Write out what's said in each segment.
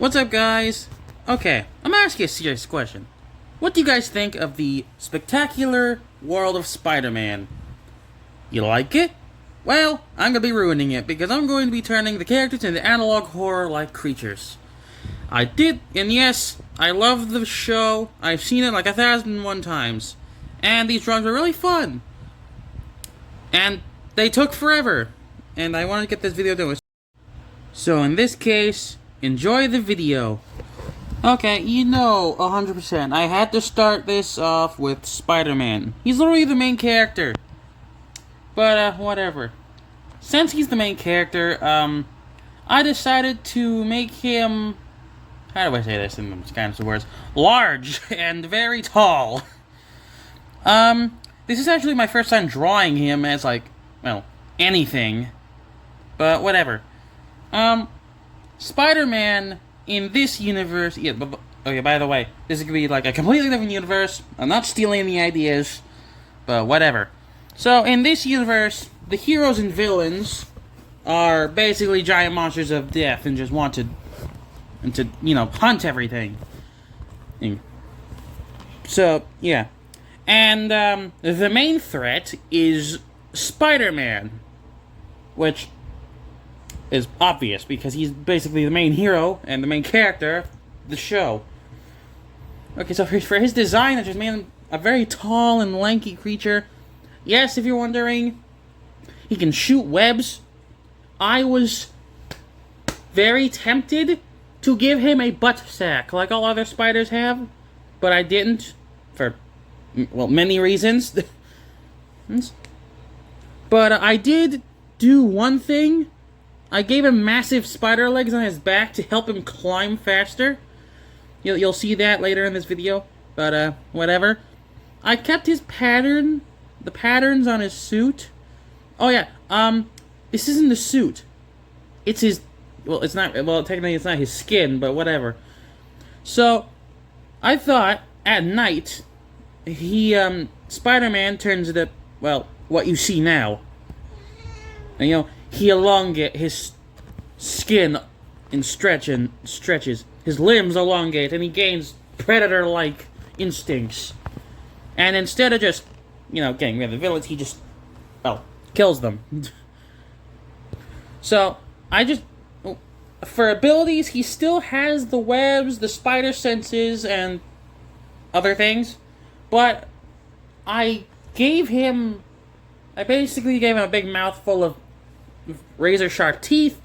What's up, guys? Okay, I'm gonna ask you a serious question. What do you guys think of the spectacular world of Spider-Man? You like it? Well, I'm gonna be ruining it because I'm going to be turning the characters into analog horror-like creatures. I did, and yes, I love the show. I've seen it like 1,001 times. And these drawings were really fun. And they took forever. And I wanted to get this video done. So in this case, enjoy the video. Okay, 100%. I had to start this off with Spider-Man. He's literally the main character. But, whatever. Since he's the main character, I decided to make him... How do I say this in those kinds of words? Large and very tall. This is actually my first time drawing him as, anything. But, whatever. Spider-Man in this universe... Yeah, okay, by the way, this is gonna be like a completely different universe. I'm not stealing any ideas, but whatever. So, in this universe, the heroes and villains are basically giant monsters of death and just want to hunt everything. So, yeah. And, the main threat is Spider-Man, which is obvious because he's basically the main hero and the main character of the show. Okay, so for his design, I just made him a very tall and lanky creature. Yes, if you're wondering, he can shoot webs. I was very tempted to give him a butt sack like all other spiders have, but I didn't for, well, many reasons. But I did do one thing. I gave him massive spider legs on his back to help him climb faster. You'll see that later in this video, but whatever. I kept his pattern, the patterns on his suit. Oh yeah, this isn't the suit. It's his, well, it's not, well, technically it's not his skin, but whatever. So, I thought, at night, Spider-Man turns into, well, what you see now. And, he elongates his skin and stretches. His limbs elongate, and he gains predator-like instincts. And instead of just, getting rid of the villains, he just, well, kills them. So, for abilities, he still has the webs, the spider senses, and other things. But I basically gave him a big mouthful of razor-sharp teeth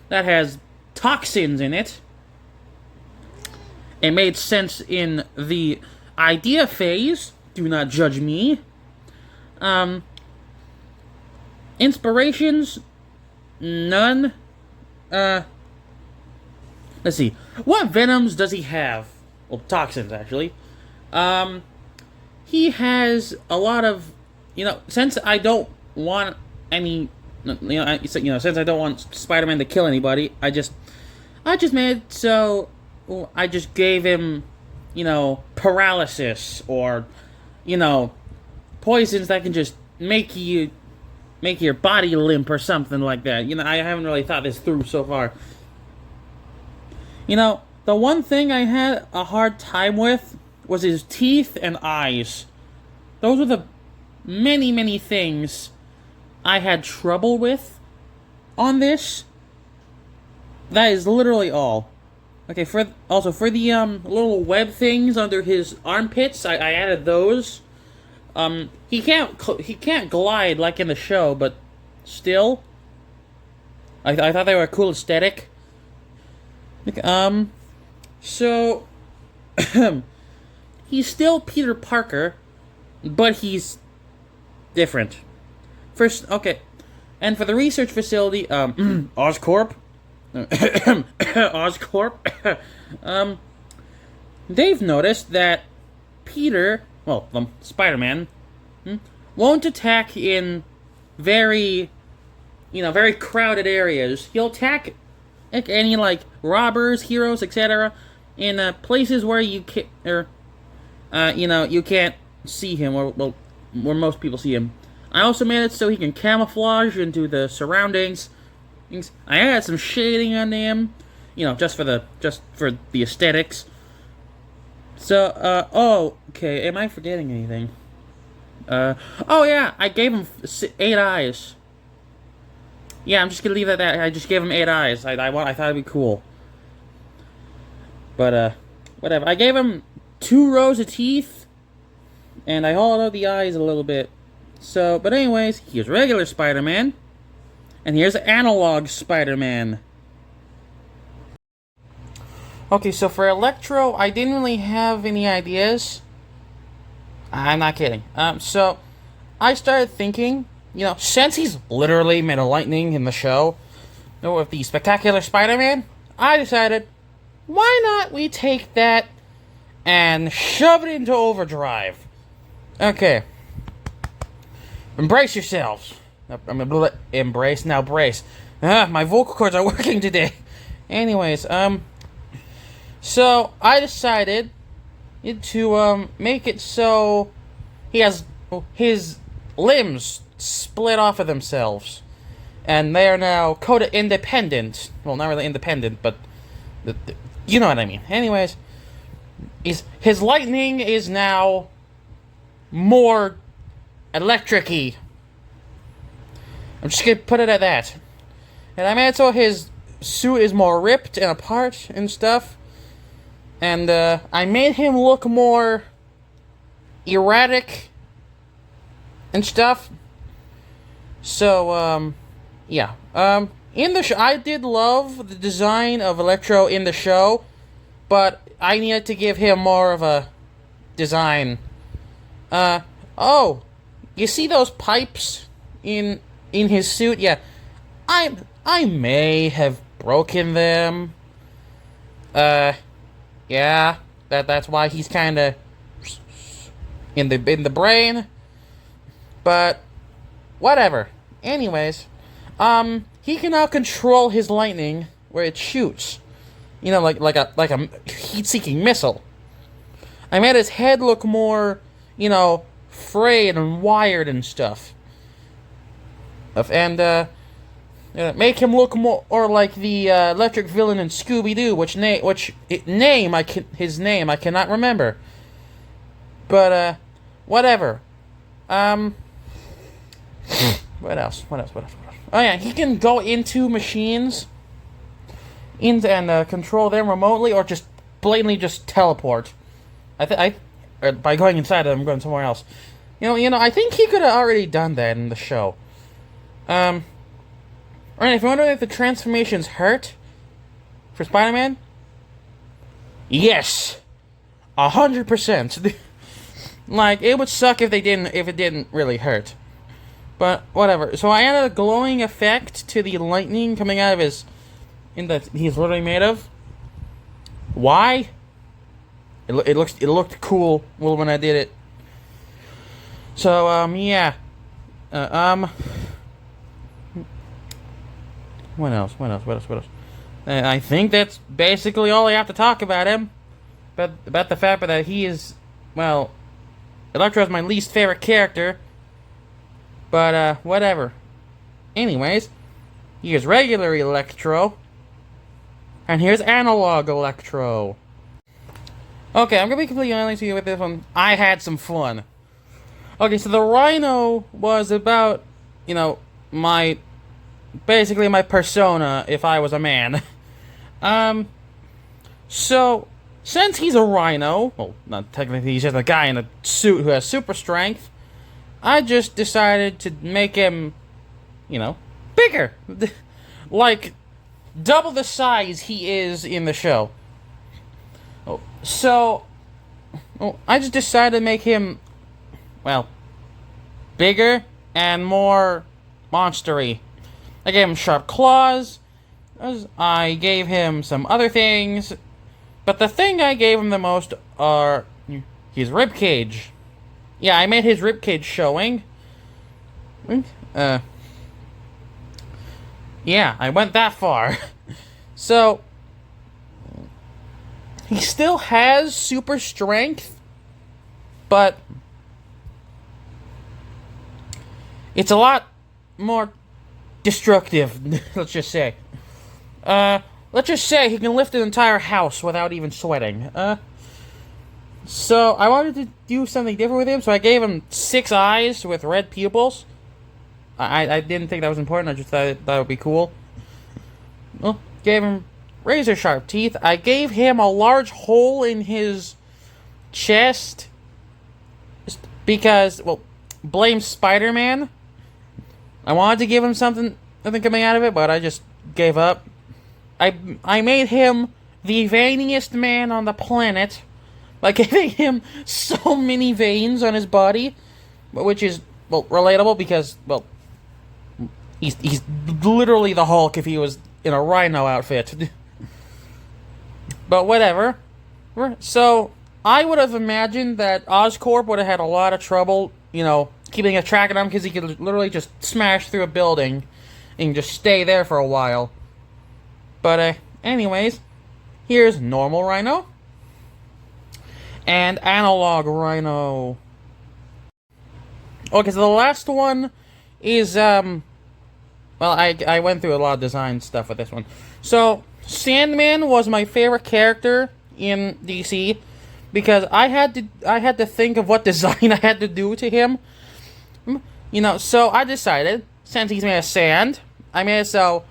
that has toxins in it. It made sense in the idea phase. Do not judge me. Inspirations? None. Let's see. What venoms does he have? Well, toxins, actually. He has a lot of, since I don't want any, since I don't want Spider-Man to kill anybody, I just made it so I just gave him, paralysis or, poisons that can just make your body limp or something like that. I haven't really thought this through so far. The one thing I had a hard time with was his teeth and eyes. Those were the many, many things I had trouble with on this. That is literally all. Okay, for the little web things under his armpits, I added those. He can't glide like in the show, but still, I thought they were a cool aesthetic. So he's still Peter Parker, but he's different. First, okay, and for the research facility, Oscorp, they've noticed that Peter, Spider-Man, won't attack in very crowded areas. He'll attack any, robbers, heroes, etc., in places where you can't see him, or, where most people see him. I also made it so he can camouflage into the surroundings. I added some shading on him. just for the aesthetics. So, oh, okay, am I forgetting anything? Oh yeah, I gave him 8 eyes. Yeah, I'm just gonna leave it at that. I just gave him 8 eyes. I thought it'd be cool. But, whatever. I gave him 2 rows of teeth, and I hollowed out the eyes a little bit. So, but anyways, here's regular Spider-Man, and here's analog Spider-Man. Okay, so for Electro, I didn't really have any ideas. I'm not kidding. So, I started thinking, since he's literally made of lightning in the show, with the Spectacular Spider-Man, I decided, why not we take that and shove it into overdrive? Okay. Embrace yourselves. I'm gonna embrace, now brace. My vocal cords are working today. Anyways, so I decided to make it so he has his limbs split off of themselves, and they are now coda independent. Well, not really independent, but you know what I mean. Anyways, his lightning is now more electric-y. I'm just gonna put it at that. And I made it so his suit is more ripped and apart and stuff. And I made him look more erratic and stuff. So, yeah. In the show, I did love the design of Electro in the show, but I needed to give him more of a design. Oh, you see those pipes in his suit? Yeah, I may have broken them. Yeah, that's why he's kind of in the brain. But whatever. Anyways, he can now control his lightning where it shoots. Like a heat-seeking missile. I made his head look more, frayed and wired and stuff. And make him look more or like the electric villain in Scooby-Doo, his name I cannot remember. But whatever. What else? Oh yeah, he can go into machines, and control them remotely, or just blatantly just teleport. Or by going inside of them, going somewhere else. I think he could have already done that in the show. Alright, if you're wondering if the transformations hurt for Spider-Man, yes, 100%. Like, it would suck if it didn't really hurt. But whatever. So I added a glowing effect to the lightning coming out of he's literally made of. Why? It looked cool when I did it. So yeah. What else? I think that's basically all I have to talk about him. About the fact that he is, well, Electro is my least favorite character. But, whatever. Anyways, here's regular Electro. And here's analog Electro. Okay, I'm gonna be completely honest with you with this one. I had some fun. Okay, so the Rhino was about, basically my persona if I was a man. So, since he's a Rhino, well, not technically, he's just a guy in a suit who has super strength, I just decided to make him, bigger. Like, double the size he is in the show. So, I just decided to make him, well, bigger and more monstery. I gave him sharp claws. I gave him some other things. But the thing I gave him the most are his ribcage. Yeah, I made his ribcage showing. Yeah, I went that far. So, he still has super strength, but it's a lot more destructive, let's just say. Let's let's just say he can lift an entire house without even sweating. So I wanted to do something different with him, so I gave him 6 eyes with red pupils. I didn't think that was important, I just thought that would be cool. Well, gave him razor sharp teeth. I gave him a large hole in his chest. Just because, well, blame Spiderman. I wanted to give him something coming out of it, but I just gave up. I made him the veiniest man on the planet by giving him so many veins on his body, which is, well, relatable because, well, he's literally the Hulk if he was in a rhino outfit. But whatever. So, I would have imagined that Oscorp would have had a lot of trouble, you know, keeping a track of him because he could literally just smash through a building and just stay there for a while. But, anyways, here's normal Rhino and analog Rhino. Okay, so the last one is, well, I went through a lot of design stuff with this one. So, Sandman was my favorite character in DC because I had to think of what design I had to do to him. You know, so I decided, since he's made of sand, I made it so,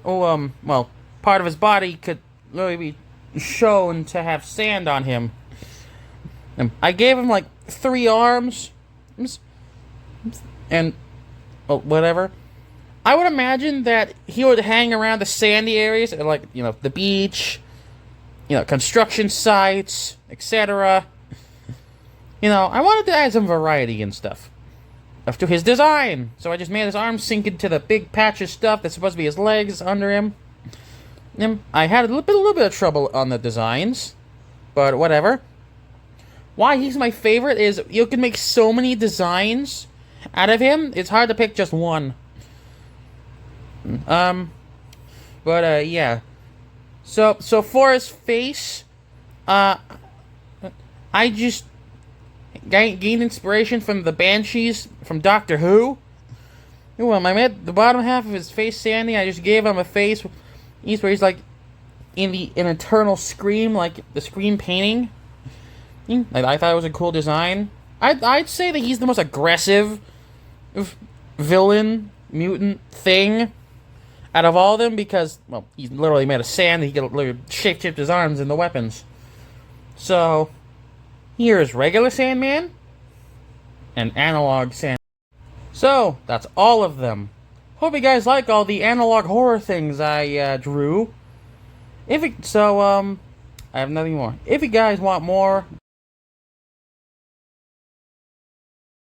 well, part of his body could literally be shown to have sand on him. I gave him, like, 3 arms, and, well, whatever. I would imagine that he would hang around the sandy areas, like, you know, the beach, you know, construction sites, etc. You know, I wanted to add some variety and stuff to his design. So I just made his arms sink into the big patch of stuff that's supposed to be his legs under him. I had a little bit of trouble on the designs, but whatever. Why he's my favorite is you can make so many designs out of him, it's hard to pick just one. But, yeah. So for his face, I just gained inspiration from the Banshees from Doctor Who. When I made the bottom half of his face sandy, I just gave him a face where he's like in an eternal scream, like the Scream painting. I thought it was a cool design. I'd say that he's the most aggressive villain, mutant thing out of all of them because, well, he's literally made of sand. He can literally shape-shift his arms into weapons. So, here's regular Sandman and analog Sandman. So, that's all of them. Hope you guys like all the analog horror things I drew. I have nothing more. If you guys want more,